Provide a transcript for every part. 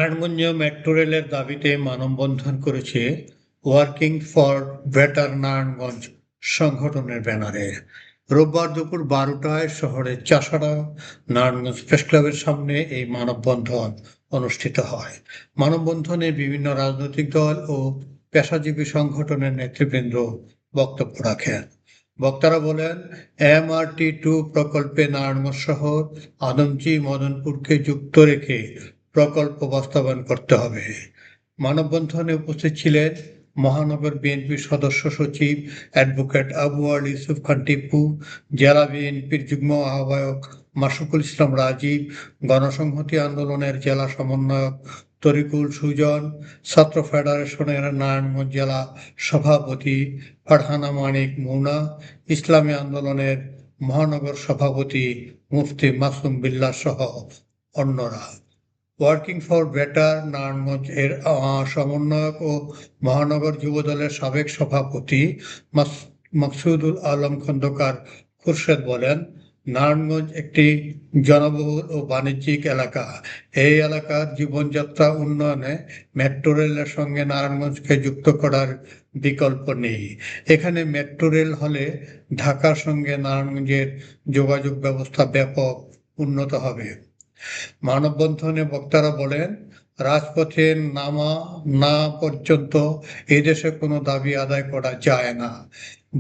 নারায়ণগঞ্জে মেট্রো রেলের দাবিতে মানববন্ধন করেছে ওয়ার্কিং ফর বেটার নারায়ণগঞ্জ সংগঠনের ব্যানারে। রোববার দুপুর 12টায় শহরের চাষাঢ়া নারায়ণগঞ্জ প্রেসক্লাবের সামনে এই মানববন্ধন অনুষ্ঠিত হয়। মানববন্ধনে বিভিন্ন রাজনৈতিক দল ও পেশাজীবী সংগঠনের নেতৃবৃন্দ বক্তব্য রাখেন। বক্তারা বলেন, MRT-2 প্রকল্পে নারায়ণগঞ্জ শহর, আদমজী, মদনপুরকে যুক্ত রেখে প্রকল্প বাস্তবায়ন করতে হবে। মানববন্ধনে উপস্থিত ছিলেন মহানগর বিএনপির সদস্য সচিব অ্যাডভোকেট আবু আল ইউসুফ খান টিপু, জেলা বিএনপির যুগ্ম আহ্বায়ক মাসুকুল ইসলাম রাজীব, গণসংহতি আন্দোলনের জেলা সমন্বয়ক তরিকুল সুজন, ছাত্র ফেডারেশনের নারায়ণগঞ্জ জেলা সভাপতি ফারহানা মানিক মুনা, ইসলামী আন্দোলনের মহানগর সভাপতি মুফতি মাসুম বিল্লাহ সহ অন্যরা। ওয়ার্কিং ফর বেটার নারায়ণগঞ্জ এর সমন্বয়ক ও মহানগর যুবদলের সাবেক সভাপতি মাকসুদুল আলম খন্দকার খুরশেদ বলেন, নারায়ণগঞ্জ একটি জনবহুল ও বাণিজ্যিক এলাকা। এই এলাকার জীবনযাত্রা উন্নয়নে মেট্রো রেলের সঙ্গে নারায়ণগঞ্জকে যুক্ত করার বিকল্প নেই। এখানে মেট্রো রেল হলে ঢাকার সঙ্গে নারায়ণগঞ্জের যোগাযোগ ব্যবস্থা ব্যাপক উন্নত হবে। মানববন্ধনে বক্তারা বলেন, রাজপথে নামা না পর্যন্ত এদেশে কোনো দাবি আদায় করা যায় না।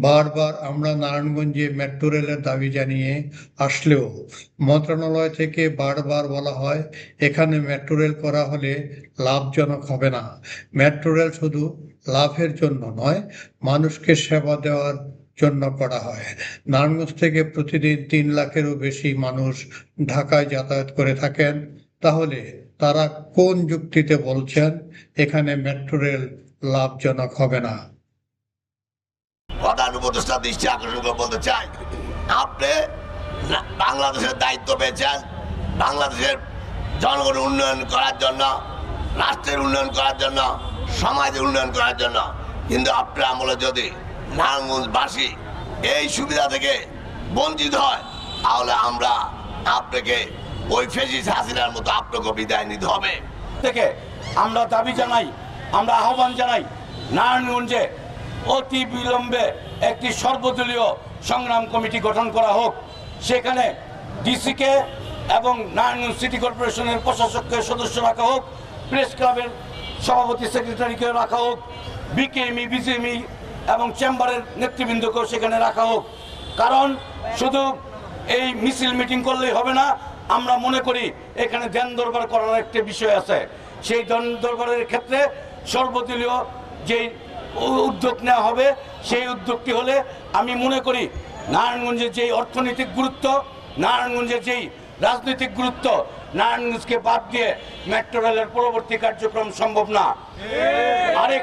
বারবার আমরা নারায়ণগঞ্জে মেট্রো রেলের দাবি জানিয়ে আসলেও মন্ত্রণালয় থেকে বারবার বলা হয়, এখানে মেট্রো রেল করা হলে লাভজনক হবে না। মেট্রো রেল শুধু লাভের জন্য নয়, মানুষকে সেবা দেওয়ার জন্য করা হয়। নারায়ণগঞ্জ থেকে প্রতিদিন 3 লাখেরও বেশি মানুষ ঢাকায় যাতায়াত করে থাকেন। তাহলে তারা কোন যুক্তিতে বলছেন এখানে মেট্রো রেল লাভজনক হবে না? প্রধান উপদেষ্টা দৃষ্টি আকর্ষণ করে বলতে চাই, আপনি বাংলাদেশের দায়িত্ব পেয়েছেন বাংলাদেশের জনগণের উন্নয়ন করার জন্য, রাষ্ট্রের উন্নয়ন করার জন্য, সমাজের উন্নয়ন করার জন্য। কিন্তু আপনার আমলে যদি নারায়ণগঞ্জবাসী এই সুবিধা থেকে বঞ্চিত হয়, তাহলে আমরা আপনাকে ওই ফেসিস্ট হাসিনার মতো আপনাকে বিদায় নিতে হবে। থেকে আমরা দাবি জানাই, আমরা আহ্বান জানাই, নারায়ণগঞ্জে অতি বিলম্বে একটি সর্বদলীয় সংগ্রাম কমিটি গঠন করা হোক। সেখানে ডিসিকে এবং নারায়ণগঞ্জ সিটি কর্পোরেশনের প্রশাসককে সদস্য রাখা হোক, প্রেস ক্লাবের সভাপতি সেক্রেটারিকে রাখা হোক, বিকেএমই, বিজিএমই এবং চেম্বারের নেতৃবৃন্দকেও সেখানে রাখা হোক। কারণ শুধু এই মিছিল মিটিং করলেই হবে না। আমরা মনে করি এখানে ধ্যান দরবার করার একটা বিষয় আছে। সেই ধ্যান দরবারের ক্ষেত্রে সর্বদলীয় যে উদ্যোগ নেওয়া হবে, সেই উদ্যোগটি হলে আমি মনে করি নারায়ণগঞ্জের যেই অর্থনৈতিক গুরুত্ব, নারায়ণগঞ্জের যেই রাজনৈতিক গুরুত্ব, নারায়ণগঞ্জকে বাদ দিয়ে মেট্রো রেলের পরবর্তী কার্যক্রম সম্ভব না। আরেক